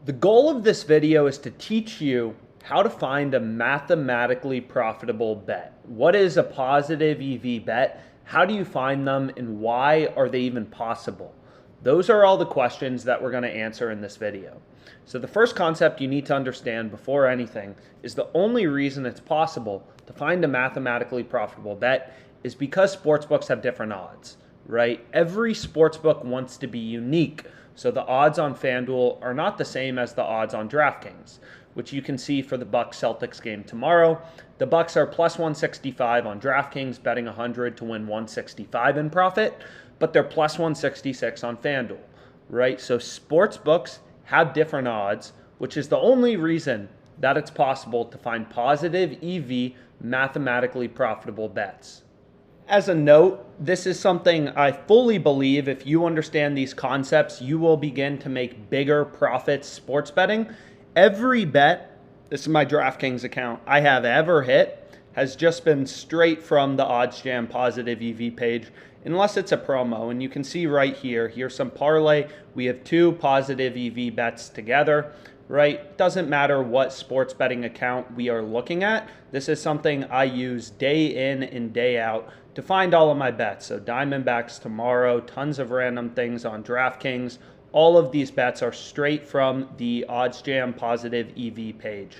The goal of this video is to teach you how to find a mathematically profitable bet. What is a positive EV bet? How do you find them and why are they even possible? Those are all the questions that we're going to answer in this video. So the first concept you need to understand before anything is the only reason it's possible to find a mathematically profitable bet is because sportsbooks have different odds, right? Every sportsbook wants to be unique. So the odds on FanDuel are not the same as the odds on DraftKings, which you can see for the Bucks-Celtics game tomorrow. The Bucks are plus 165 on DraftKings, betting 100 to win 165 in profit, but they're plus 166 on FanDuel, right? So sportsbooks have different odds, which is the only reason that it's possible to find positive EV mathematically profitable bets. As a note, this is something I fully believe if you understand these concepts, you will begin to make bigger profits sports betting. Every bet, this is my DraftKings account, I have ever hit has just been straight from the OddsJam positive EV page, unless it's a promo. And you can see right here, here's some parlay. We have two positive EV bets together, right? Doesn't matter what sports betting account we are looking at. This is something I use day in and day out to find all of my bets. So Diamondbacks tomorrow, tons of random things on DraftKings. All of these bets are straight from the OddsJam positive EV page.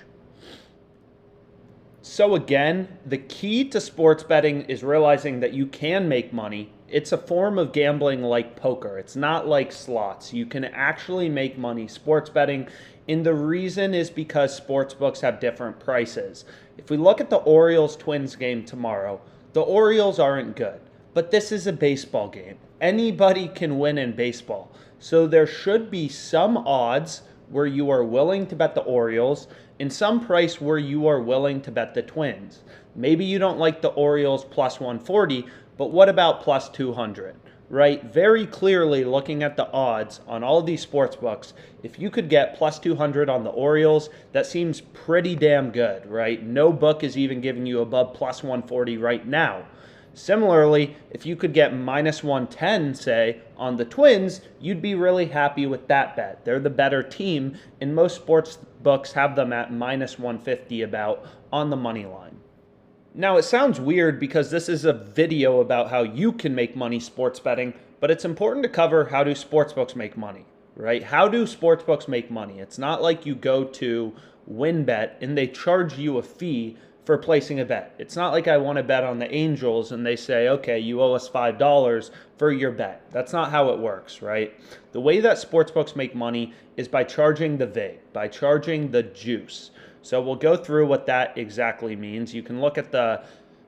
So again, the key to sports betting is realizing that you can make money. It's a form of gambling like poker. It's not like slots. You can actually make money sports betting. And the reason is because sportsbooks have different prices. If we look at the Orioles-Twins game tomorrow, the Orioles aren't good, but this is a baseball game. Anybody can win in baseball. So there should be some odds where you are willing to bet the Orioles and some price where you are willing to bet the Twins. Maybe you don't like the Orioles plus 140, but what about plus 200, right? Very clearly looking at the odds on all of these sports books, if you could get plus 200 on the Orioles, that seems pretty damn good, right? No book is even giving you above plus 140 right now. Similarly, if you could get minus 110, say, on the Twins, you'd be really happy with that bet. They're the better team, and most sports books have them at minus 150 about on the money line. Now, it sounds weird because this is a video about how you can make money sports betting, but it's important to cover how do sportsbooks make money, right? How do sportsbooks make money? It's not like you go to WinBet and they charge you a fee for placing a bet. It's not like I want to bet on the Angels and they say, okay, you owe us $5 for your bet. That's not how it works, right? The way that sportsbooks make money is by charging the vig, by charging the juice. So we'll go through what that exactly means. You can look at the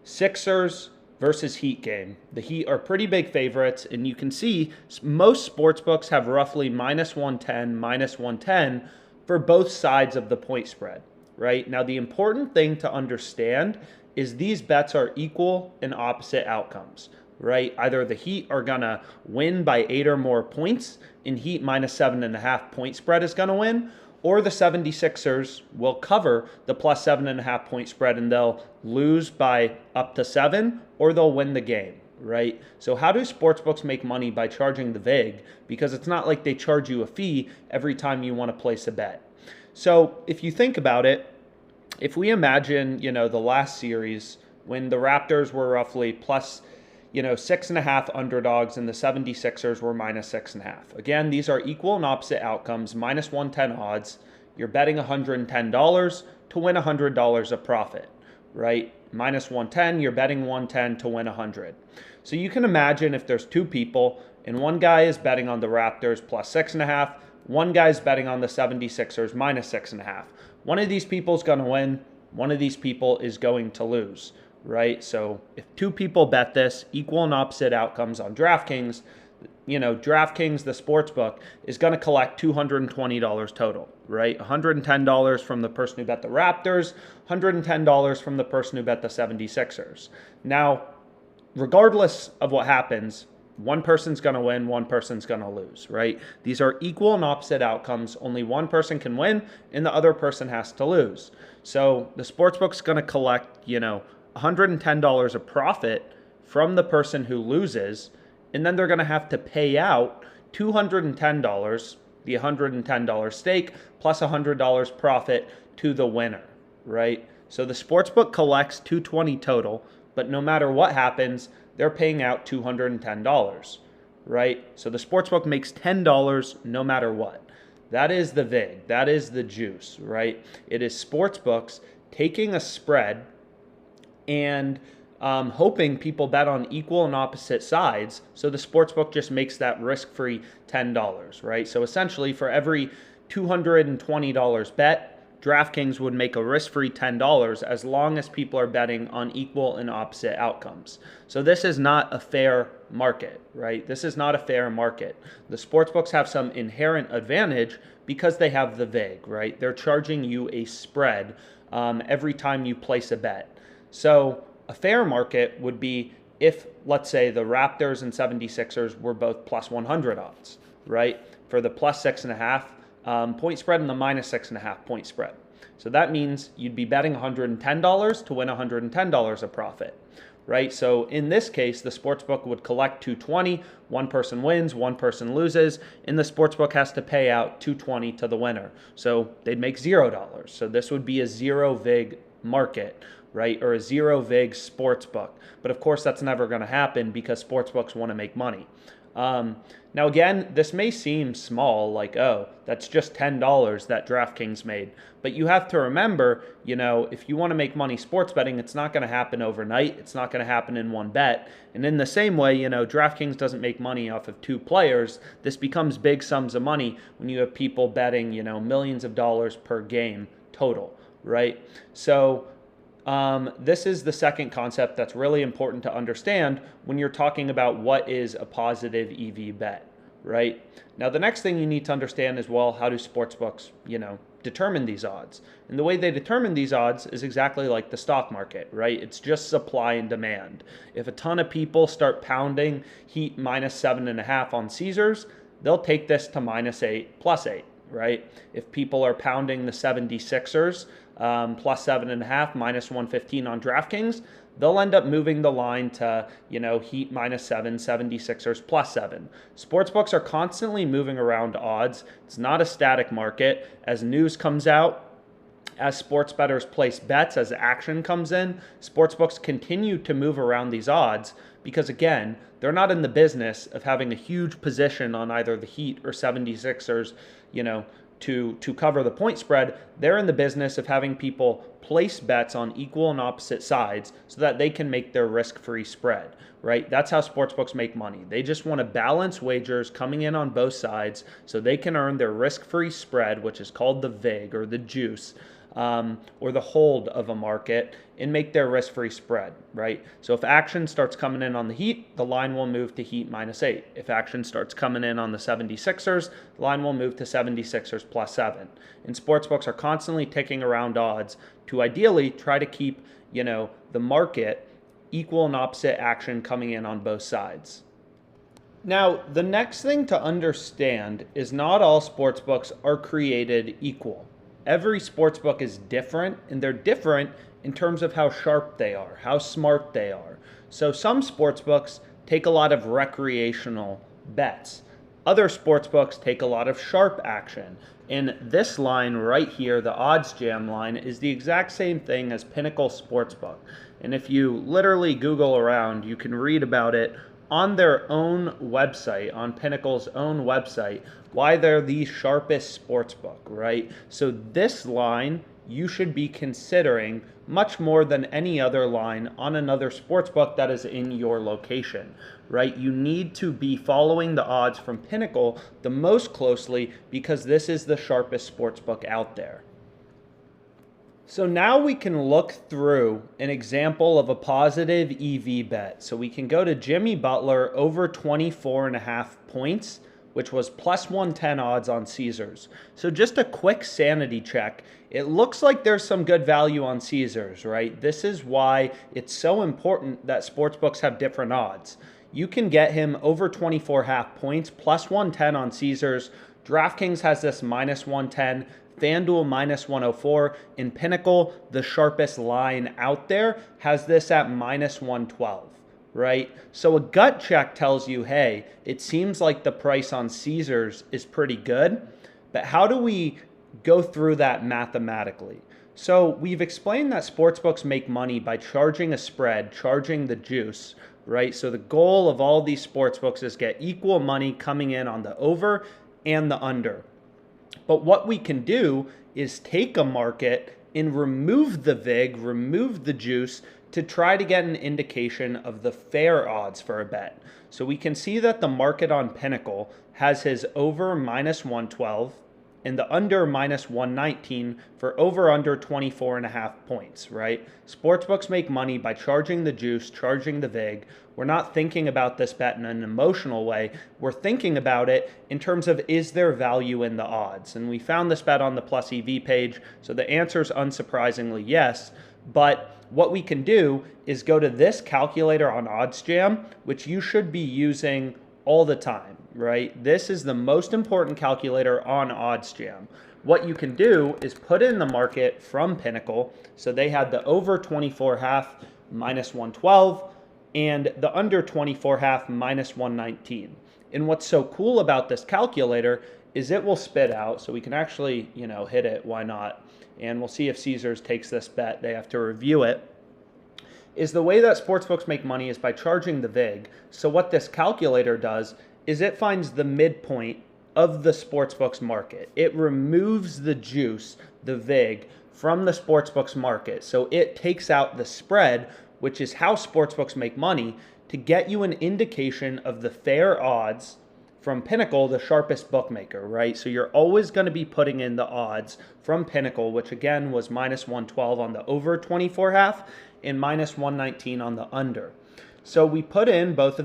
Sixers versus Heat game. The Heat are pretty big favorites, and you can see most sportsbooks have roughly minus 110, minus 110 for both sides of the point spread. Right? Now, the important thing to understand is these bets are equal and opposite outcomes, right? Either the Heat are going to win by 8 or more points, and Heat minus 7.5 point spread is going to win, or the 76ers will cover the plus 7.5 point spread and they'll lose by up to 7, or they'll win the game, right? So how do sportsbooks make money by charging the vig? Because it's not like they charge you a fee every time you want to place a bet. So if you think about it, if we imagine, the last series when the Raptors were roughly plus, 6.5 underdogs and the 76ers were minus 6.5. Again, these are equal and opposite outcomes, minus 110 odds. You're betting $110 to win $100 of profit, right? Minus 110, you're betting 110 to win 100. So you can imagine if there's two people and one guy is betting on the Raptors plus 6.5, one guy's betting on the 76ers minus 6.5. One of these people is going to win. One of these people is going to lose, right? So if two people bet this, equal and opposite outcomes on DraftKings, DraftKings, the sports book, is going to collect $220 total, right? $110 from the person who bet the Raptors, $110 from the person who bet the 76ers. Now, regardless of what happens, one person's going to win, one person's going to lose, right? These are equal and opposite outcomes. Only one person can win and the other person has to lose. So the sportsbook's going to collect, $110 of profit from the person who loses, and then they're going to have to pay out $210, the $110 stake plus $100 profit to the winner, right? So the sportsbook collects $220 total, but no matter what happens, they're paying out $210, right? So the sportsbook makes $10 no matter what. That is the vig. That is the juice, right? It is sportsbooks taking a spread and hoping people bet on equal and opposite sides. So the sportsbook just makes that risk-free $10, right? So essentially for every $220 bet, DraftKings would make a risk-free $10 as long as people are betting on equal and opposite outcomes. So this is not a fair market, right? This is not a fair market. The sportsbooks have some inherent advantage because they have the vig, right? They're charging you a spread every time you place a bet. So a fair market would be if, let's say, the Raptors and 76ers were both plus 100 odds, right? For the plus 6.5 point spread and the minus 6.5 point spread. So that means you'd be betting $110 to win $110 of profit, right? So in this case, the sportsbook would collect $220, one person wins, one person loses, and the sportsbook has to pay out $220 to the winner. So they'd make $0. So this would be a zero vig market, right? Or a zero vig sportsbook. But of course, that's never going to happen because sportsbooks want to make money. Now again, this may seem small, like, oh, that's just $10 that DraftKings made. But you have to remember, you know, if you want to make money sports betting, it's not going to happen overnight. It's not going to happen in one bet. And in the same way, you know, DraftKings doesn't make money off of two players. This becomes big sums of money when you have people betting, you know, millions of dollars per game total, right? So this is the second concept that's really important to understand when you're talking about what is a positive EV bet, right? Now, the next thing you need to understand is, well, how do sportsbooks, you know, determine these odds? And the way they determine these odds is exactly like the stock market, right? It's just supply and demand. If a ton of people start pounding Heat minus 7.5 on Caesars, they'll take this to -8, +8, right? If people are pounding the 76ers, plus 7.5, minus 115 on DraftKings, they'll end up moving the line to, you know, Heat -7, 76ers +7. Sportsbooks are constantly moving around odds. It's not a static market. As news comes out, as sports bettors place bets, as action comes in, sportsbooks continue to move around these odds because, again, they're not in the business of having a huge position on either the Heat or 76ers, you know, to cover the point spread. They're in the business of having people place bets on equal and opposite sides so that they can make their risk-free spread, right? That's how sportsbooks make money. They just want to balance wagers coming in on both sides so they can earn their risk-free spread, which is called the vig or the juice, or the hold of a market, and make their risk-free spread, right? So if action starts coming in on the Heat, the line will move to Heat -8. If action starts coming in on the 76ers, the line will move to 76ers +7. And sportsbooks are constantly ticking around odds to ideally try to keep, you know, the market equal and opposite action coming in on both sides. Now, the next thing to understand is not all sportsbooks are created equal. Every sportsbook is different, and they're different in terms of how sharp they are, how smart they are. So some sportsbooks take a lot of recreational bets. Other sportsbooks take a lot of sharp action. And this line right here, the OddsJam line, is the exact same thing as Pinnacle Sportsbook. And if you literally Google around, you can read about it on their own website, on Pinnacle's own website, why they're the sharpest sportsbook, right? So this line you should be considering much more than any other line on another sportsbook that is in your location, right? You need to be following the odds from Pinnacle the most closely because this is the sharpest sportsbook out there. So now we can look through an example of a positive EV bet. So we can go to Jimmy Butler over 24.5 points, which was plus 110 odds on Caesars. So just a quick sanity check. It looks like there's some good value on Caesars, right? This is why it's so important that sportsbooks have different odds. You can get him over 24.5 points, plus 110 on Caesars. DraftKings has this minus 110. FanDuel minus 104, and Pinnacle, the sharpest line out there, has this at minus 112, right? So a gut check tells you, hey, it seems like the price on Caesars is pretty good. But how do we go through that mathematically? So we've explained that sportsbooks make money by charging a spread, charging the juice, right? So the goal of all these sportsbooks is get equal money coming in on the over and the under. But what we can do is take a market and remove the vig, remove the juice, to try to get an indication of the fair odds for a bet. So we can see that the market on Pinnacle has his over minus 112 and the under minus 119 for over under 24.5 points, right? Sportsbooks make money by charging the juice, charging the vig. We're not thinking about this bet in an emotional way. We're thinking about it in terms of, is there value in the odds? And we found this bet on the plus EV page. So the answer is unsurprisingly yes. But what we can do is go to this calculator on OddsJam, which you should be using all the time, right? This is the most important calculator on OddsJam. What you can do is put in the market from Pinnacle. So they had the over 24.5 minus 112 and the under 24.5 minus 119. And what's so cool about this calculator is it will spit out, so we can actually, hit it, why not? And we'll see if Caesars takes this bet. They have to review it. Is the way that sportsbooks make money is by charging the vig. So what this calculator does is it finds the midpoint of the sportsbooks market. It removes the juice, the vig, from the sportsbooks market. So it takes out the spread, which is how sportsbooks make money, to get you an indication of the fair odds from Pinnacle, the sharpest bookmaker, right? So you're always going to be putting in the odds from Pinnacle, which again was minus 112 on the over 24.5 and minus 119 on the under. So we put in both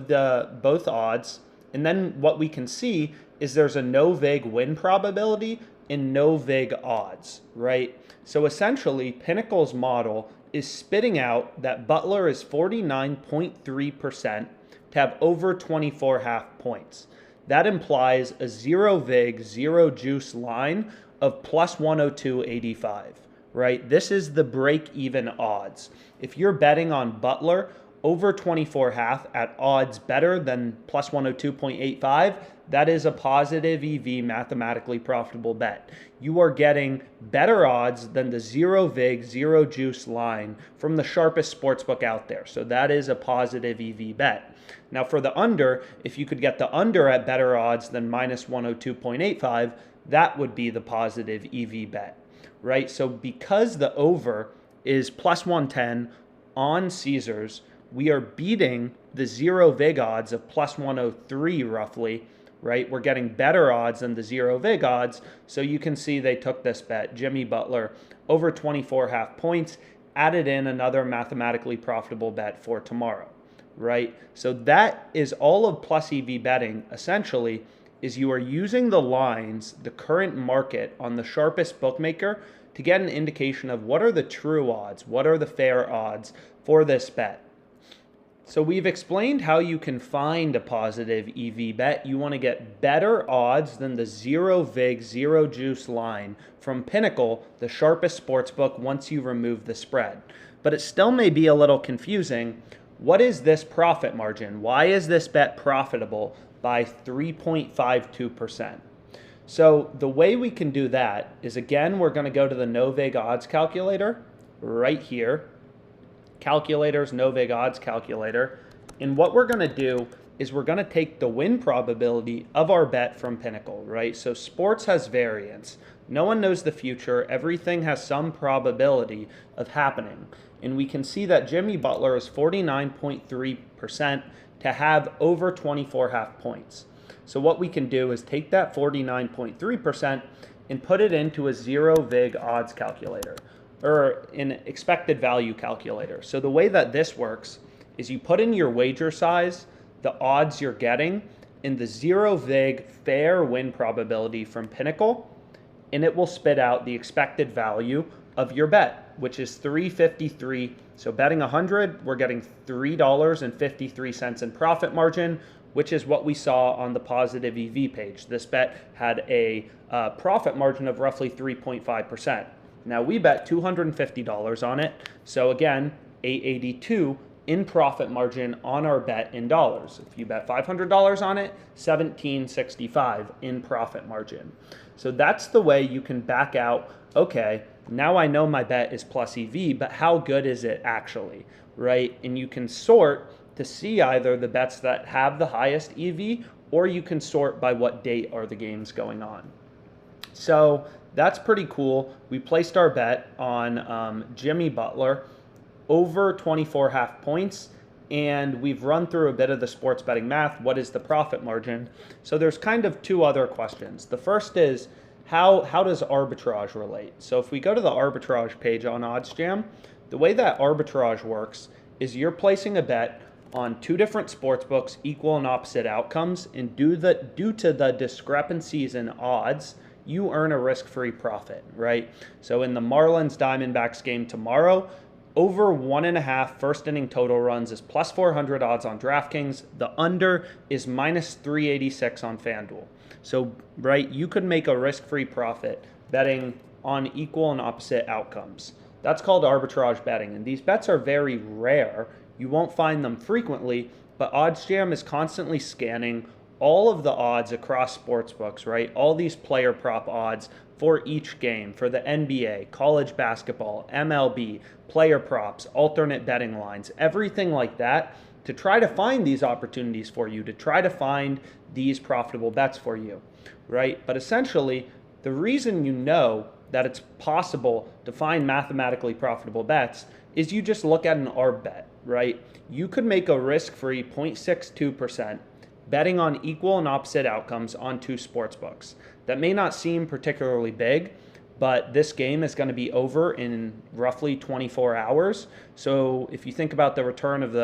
odds, and then what we can see is there's a no-vig win probability and no-vig odds, right? So essentially, Pinnacle's model is spitting out that Butler is 49.3% to have over 24.5 points. That implies a zero vig, zero juice line of plus 102.85, right? This is the break-even odds. If you're betting on Butler over 24.5 at odds better than plus 102.85, that is a positive EV mathematically profitable bet. You are getting better odds than the zero vig, zero juice line from the sharpest sportsbook out there. So that is a positive EV bet. Now for the under, if you could get the under at better odds than minus 102.85, that would be the positive EV bet, right? So because the over is plus 110 on Caesars, we are beating the zero vig odds of plus 103 roughly, right? We're getting better odds than the zero vig odds. So you can see they took this bet, Jimmy Butler, over 24.5 points, added in another mathematically profitable bet for tomorrow, right? So that is all of plus EV betting, essentially, is you are using the lines, the current market on the sharpest bookmaker to get an indication of what are the true odds, what are the fair odds for this bet. So we've explained how you can find a positive EV bet. You want to get better odds than the zero vig, zero juice line from Pinnacle, the sharpest sportsbook, once you remove the spread. But it still may be a little confusing. What is this profit margin? Why is this bet profitable by 3.52%? So the way we can do that is, again, we're going to go to the no-vig odds calculator right here. Calculators, no-vig odds calculator. And what we're going to do is we're going to take the win probability of our bet from Pinnacle, right? So sports has variance. No one knows the future. Everything has some probability of happening. And we can see that Jimmy Butler is 49.3% to have over 24.5 points. So what we can do is take that 49.3% and put it into a zero vig odds calculator, or an expected value calculator. So the way that this works is you put in your wager size, the odds you're getting, and the zero vig fair win probability from Pinnacle, and it will spit out the expected value of your bet, which is $3.53. So betting 100, we're getting $3.53 in profit margin, which is what we saw on the positive EV page. This bet had a profit margin of roughly 3.5%. Now we bet $250 on it. So again, $882 in profit margin on our bet in dollars. If you bet $500 on it, $17.65 in profit margin. So that's the way you can back out, okay, now I know my bet is plus EV, but how good is it actually, right? And you can sort to see either the bets that have the highest EV, or you can sort by what date are the games going on. So that's pretty cool. We placed our bet on Jimmy Butler over 24.5 points, and we've run through a bit of the sports betting math. What is the profit margin? So there's kind of two other questions. The first is, how does arbitrage relate? So if we go to the arbitrage page on OddsJam, the way that arbitrage works is you're placing a bet on two different sports books, equal and opposite outcomes, and due to the discrepancies in odds, you earn a risk-free profit, right? So in the Marlins Diamondbacks game tomorrow, over 1.5 first inning total runs is plus 400 odds on DraftKings. The under is minus 386 on FanDuel. So, right, you could make a risk-free profit betting on equal and opposite outcomes. That's called arbitrage betting, and these bets are very rare. You won't find them frequently, but OddsJam is constantly scanning all of the odds across sportsbooks, right? All these player prop odds for each game, for the NBA, college basketball, MLB, player props, alternate betting lines, everything like that, to try to find these opportunities for you, to try to find these profitable bets for you, right? But essentially, the reason you know that it's possible to find mathematically profitable bets is you just look at an arb bet, right? You could make a risk-free 0.62% betting on equal and opposite outcomes on two sports books. That may not seem particularly big, but this game is going to be over in roughly 24 hours. So if you think about the return of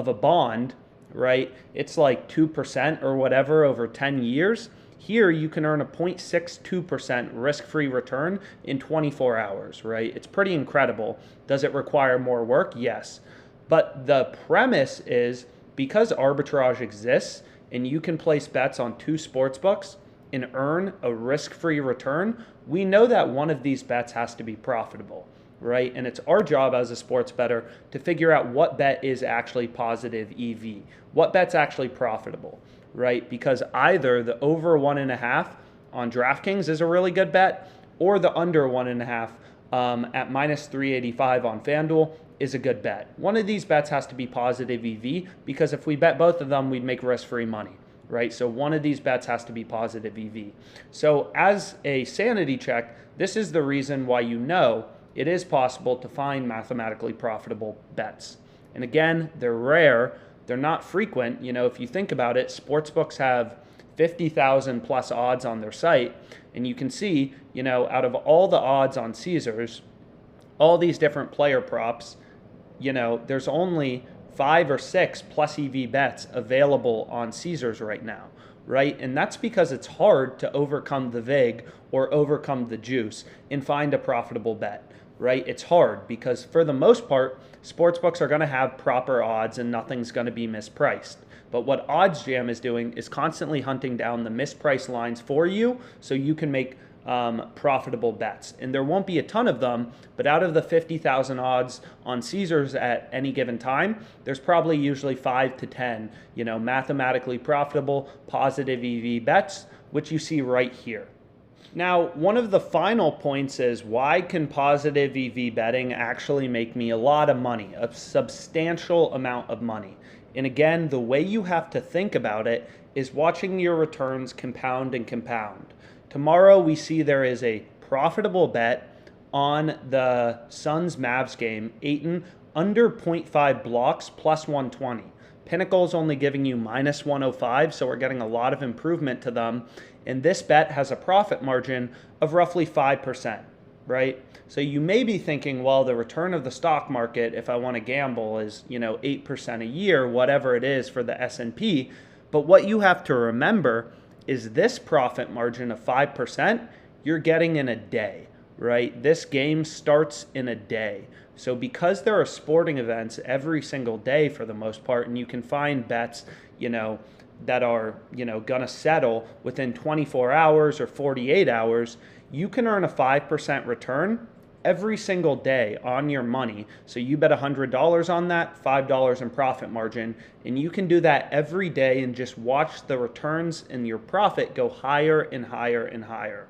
a bond, right, it's like 2% or whatever over 10 years. Here you can earn a 0.62% risk-free return in 24 hours, right? It's pretty incredible. Does it require more work? Yes. But the premise is, because arbitrage exists and you can place bets on two sports books and earn a risk-free return, we know that one of these bets has to be profitable, right? And it's our job as a sports bettor to figure out what bet is actually positive EV, what bet's actually profitable, right? Because either the over 1.5 on DraftKings is a really good bet, or the under 1.5 at minus 385 on FanDuel is a good bet. One of these bets has to be positive EV, because if we bet both of them, we'd make risk-free money, right? So one of these bets has to be positive EV. So as a sanity check, this is the reason why you know it is possible to find mathematically profitable bets. And again, they're rare. They're not frequent. You know, if you think about it, sportsbooks have 50,000 plus odds on their site. And you can see, you know, out of all the odds on Caesars, all these different player props, you know, there's only 5 or 6 plus EV bets available on Caesars right now, right? And that's because it's hard to overcome the vig or overcome the juice and find a profitable bet, right? It's hard because for the most part, sportsbooks are going to have proper odds and nothing's going to be mispriced. But what OddsJam is doing is constantly hunting down the mispriced lines for you so you can make profitable bets. And there won't be a ton of them, but out of the 50,000 odds on Caesars at any given time, there's probably usually 5 to 10, you know, mathematically profitable positive EV bets, which you see right here. Now, one of the final points is, why can positive EV betting actually make me a lot of money, a substantial amount of money? And again, the way you have to think about it is watching your returns compound and compound. Tomorrow we see there is a profitable bet on the Suns-Mavs game, Ayton under 0.5 blocks plus 120. Pinnacle's only giving you minus 105, so we're getting a lot of improvement to them. And this bet has a profit margin of roughly 5%, right? So you may be thinking, well, the return of the stock market, if I want to gamble, is, you know, 8% a year, whatever it is for the S&P. But what you have to remember is this profit margin of 5% you're getting in a day, right? This game starts in a day. So because there are sporting events every single day for the most part, and you can find bets, you know, that are, you know, gonna settle within 24 hours or 48 hours, you can earn a 5% return every single day on your money. So you bet $100 on that, $5 in profit margin, and you can do that every day and just watch the returns and your profit go higher and higher and higher.